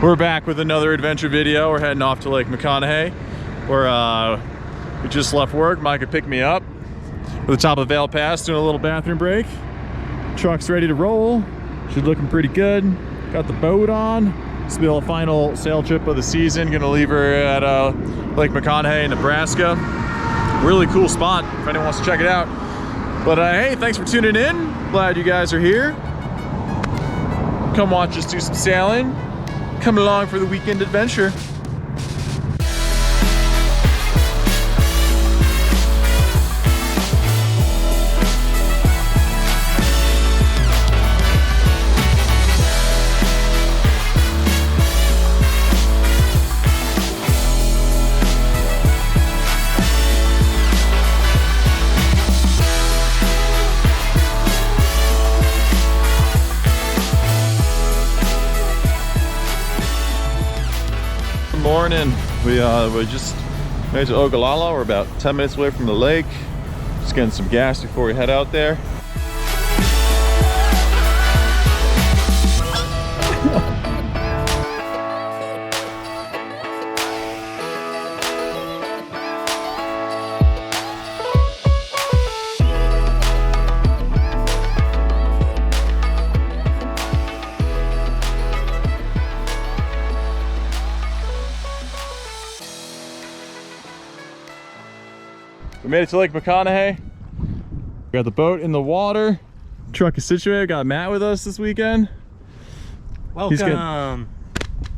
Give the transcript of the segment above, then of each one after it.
We're back with another adventure video. We're heading off to Lake McConaughey, where we just left work. Micah picked me up at the top of Vail Pass, doing a little bathroom break. Truck's ready to roll. She's looking pretty good. Got the boat on. This will be the final sail trip of the season. Gonna leave her at Lake McConaughey, Nebraska. Really cool spot if anyone wants to check it out. But hey, thanks for tuning in. Glad you guys are here. Come watch us do some sailing. Come along for the weekend adventure. Morning. We just made it to Ogallala. We're about 10 minutes away from the lake. Just getting some gas before we head out there. We made it to Lake McConaughey. We got the boat in the water. Truck is situated. Got Matt with us this weekend. Welcome.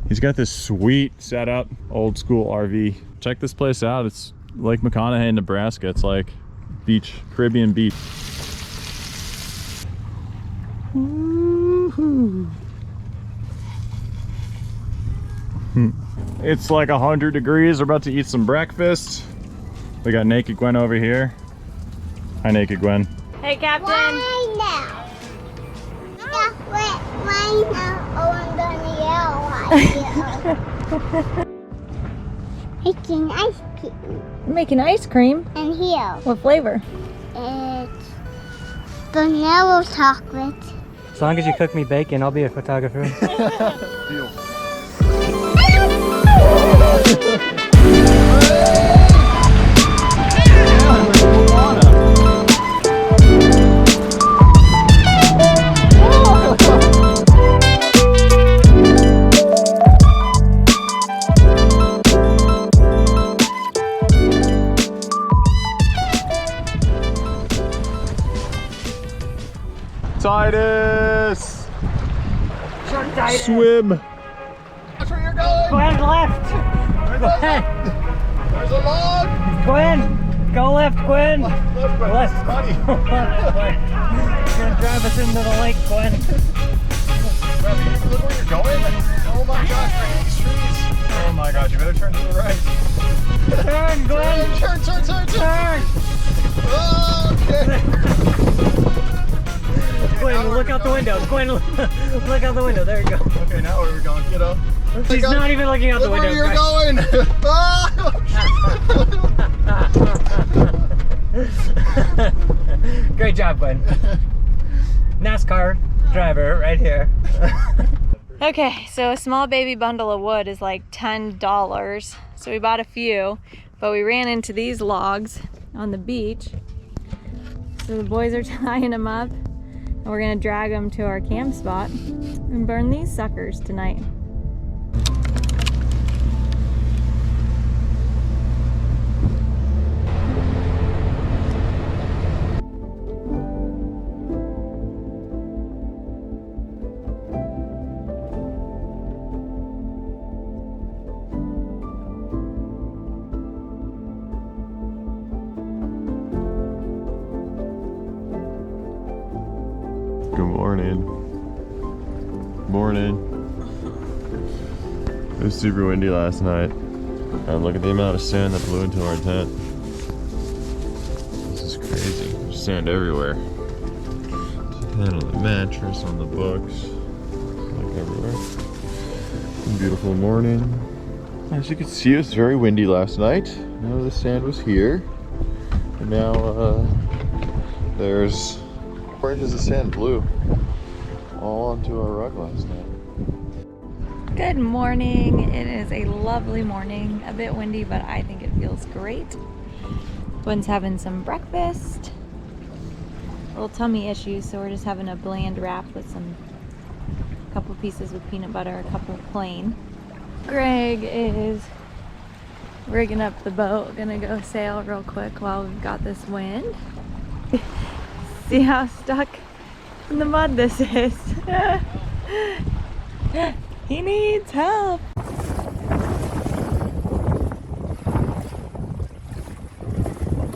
He's got this sweet setup, old school RV. Check this place out. It's Lake McConaughey, Nebraska. It's like beach, Caribbean beach. Woohoo. It's like 100 degrees. We're about to eat some breakfast. We got Naked Gwen over here. Hi, Naked Gwen. Hey, Captain. Why now? Why now? Oh, I'm making ice cream. You're making ice cream? And here, What flavor? it's vanilla chocolate. As long as you cook me bacon, I'll be a photographer. Deal. Titus! Swim! That's where you're going! Gwen, left! Gwen! There's a log! Gwen! Go left, Gwen! Left, Gwen. Left. Funny. Left, Gwen. You're gonna drive us into the lake, Gwen. Look where you're going. Oh my gosh, right these trees. Oh my gosh, you better turn to the right. Turn, Gwen! Turn! Oh, okay. Gwen, look out the window. Gwen, look out the window. There you go. Okay, now where are we going, kiddo? She's not even looking out the Look window. where you're going! Great job, Gwen. NASCAR driver right here. Okay, so a small baby bundle of wood is like $10. So we bought a few, but we ran into these logs on the beach. So the boys are tying them up, and we're gonna drag them to our camp spot and burn these suckers tonight. Good morning. Morning. It was super windy last night. And look at the amount of sand that blew into our tent. This is crazy. There's sand everywhere. And on the mattress, on the books, like everywhere. Beautiful morning. As you can see, it was very windy last night. Now the sand was here. And now there's 4 inches of sand blew all onto our rug last night. Good morning. It is a lovely morning. A bit windy, but I think it feels great. Gwen's having some breakfast. Little tummy issues, so we're just having a bland wrap with some couple pieces with peanut butter, a couple plain. Greg is rigging up the boat. Gonna go sail real quick while we've got this wind. See how stuck in the mud this is. He needs help.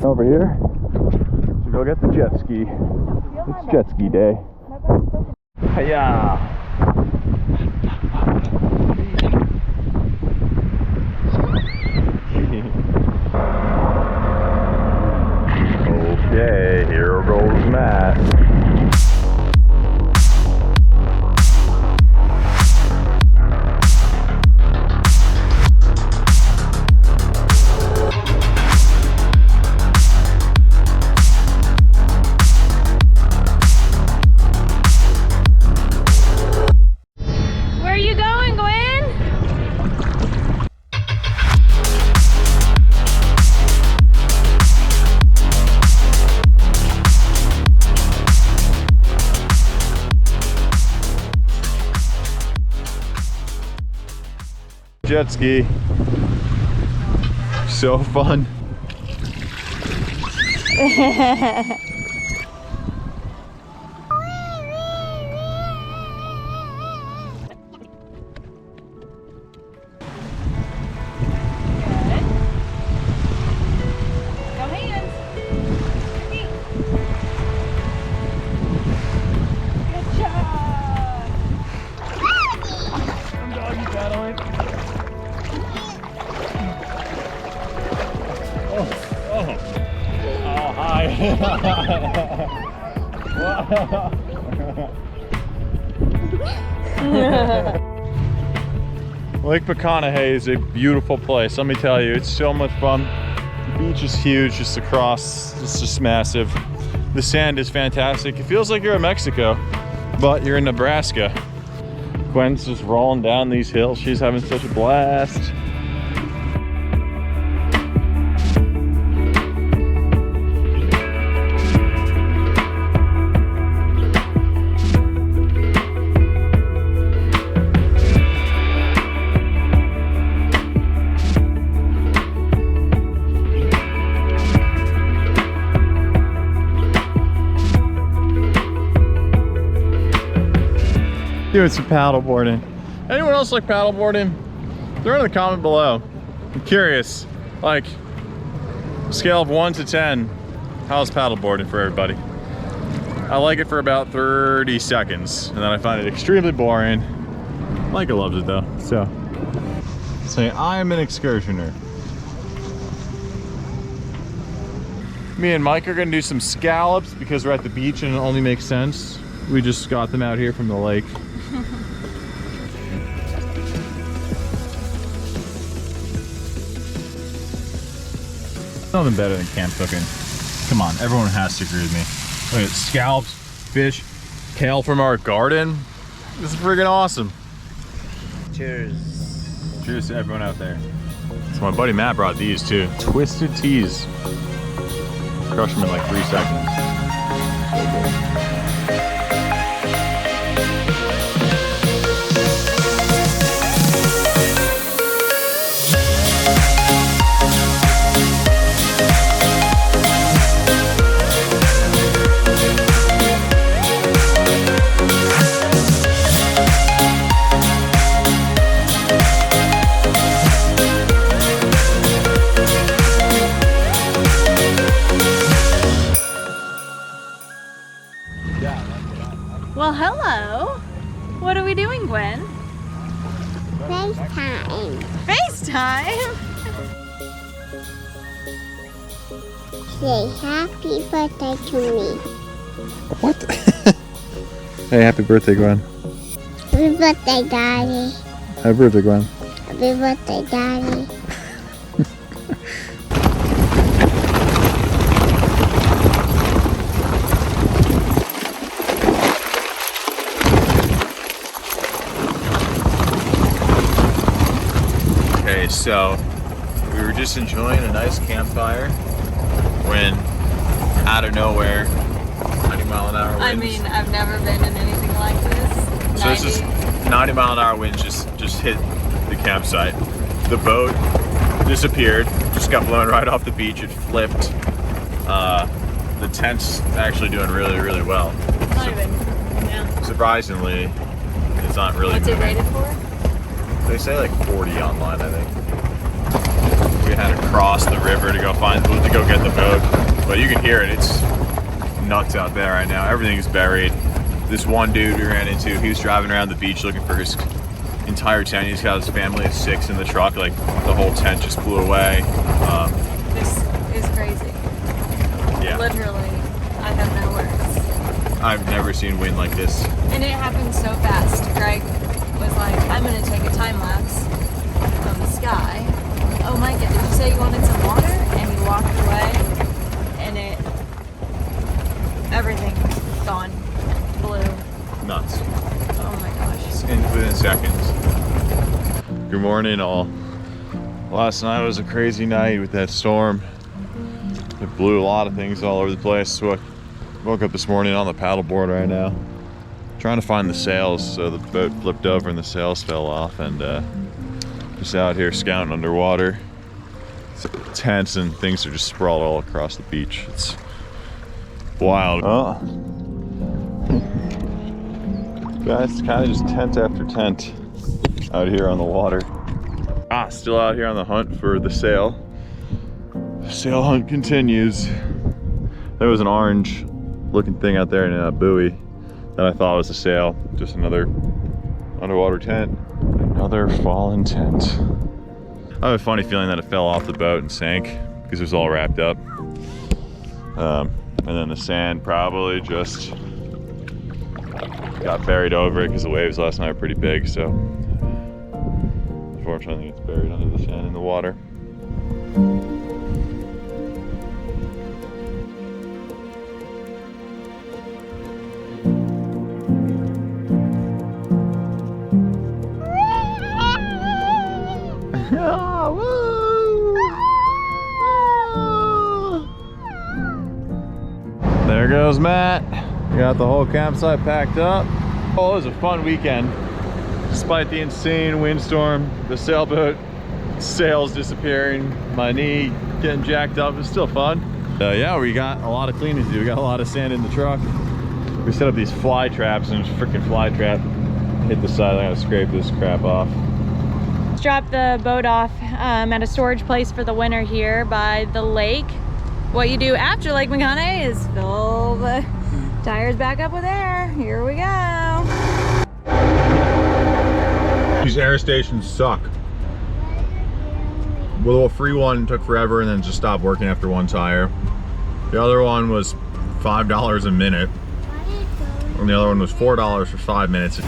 Over here to go get the jet ski. It's jet ski day. Hiya! Okay, here goes Matt. Jet ski. So fun. Lake McConaughey is a beautiful place, let me tell you. It's so much fun. The beach is huge just across. It's just massive. The sand is fantastic. It feels like you're in Mexico, but you're in Nebraska. Gwen's just rolling down these hills. She's having such a blast. Doing some paddleboarding. Anyone else like paddleboarding? Throw in the comment below. I'm curious, like, scale of 1 to 10, how's paddleboarding for everybody? I like it for about 30 seconds, and then I find it extremely boring. Micah loves it though, so. Say, I'm an excursioner. Me and Mike are gonna do some scallops because we're at the beach and it only makes sense. We just got them out here from the lake. Nothing better than camp cooking. Come on, everyone has to agree with me. Look at scallops, fish, kale from our garden. This is freaking awesome. Cheers. Cheers to everyone out there. So my buddy Matt brought these too. Twisted teas. Crush them in like 3 seconds. So good. Well, hello. What are we doing, Gwen? FaceTime. FaceTime? Say happy birthday to me. What? Hey, happy birthday, Gwen. Happy birthday, Daddy. Happy birthday, Gwen. Happy birthday, Daddy. Anyways, so we were just enjoying a nice campfire when out of nowhere 90-mile-an-hour winds. I mean, I've never been in anything like this. So this is 90-mile-an-hour winds just hit the campsite. The boat disappeared, just got blown right off the beach. It flipped. The tent's actually doing really, really well. Not even, yeah. Surprisingly, it's not really What's it moving. rated for? They say like 40 online, I think. We had to cross the river to go get the boat, but you can hear it. It's nuts out there right now. Everything's buried. This one dude we ran into, he was driving around the beach looking for his entire tent. He's got his family of 6 in the truck. Like the whole tent just flew away. This is crazy. Yeah. Literally, I have no words. I've never seen wind like this. And it happened so fast. Greg was like, I'm gonna take a time lapse of the sky. Oh Micah, did you say you wanted some water? And he walked away and everything gone. Blue. Nuts. Oh my gosh. Within seconds. Good morning, all. Last night was a crazy night with that storm. It blew a lot of things all over the place. So I woke up this morning on the paddleboard right now, trying to find the sails. So the boat flipped over and the sails fell off, and just out here scouting underwater. Tents and things are just sprawled all across the beach. It's wild. Oh. Guys, it's kind of just tent after tent out here on the water. Still out here on the hunt for the sail. The sail hunt continues. There was an orange looking thing out there in a buoy that I thought was a sail. Just another underwater tent. Another fallen tent. I have a funny feeling that it fell off the boat and sank because it was all wrapped up. And then the sand probably just got buried over it because the waves last night were pretty big. So unfortunately it's buried under the sand in the water. There goes Matt. We got the whole campsite packed up. Oh, it was a fun weekend. Despite the insane windstorm, the sailboat sails disappearing, my knee getting jacked up, it's still fun. Yeah, we got a lot of cleaning to do. We got a lot of sand in the truck. We set up these fly traps, and there's a freaking fly trap hit the side. I gotta scrape this crap off. Let's drop the boat off at a storage place for the winter here by the lake. What you do after Lake McConaught is fill the tires back up with air. Here we go. These air stations suck. Well, the free one took forever and then just stopped working after one tire. The other one was $5 a minute. And the other one was $4 for 5 minutes.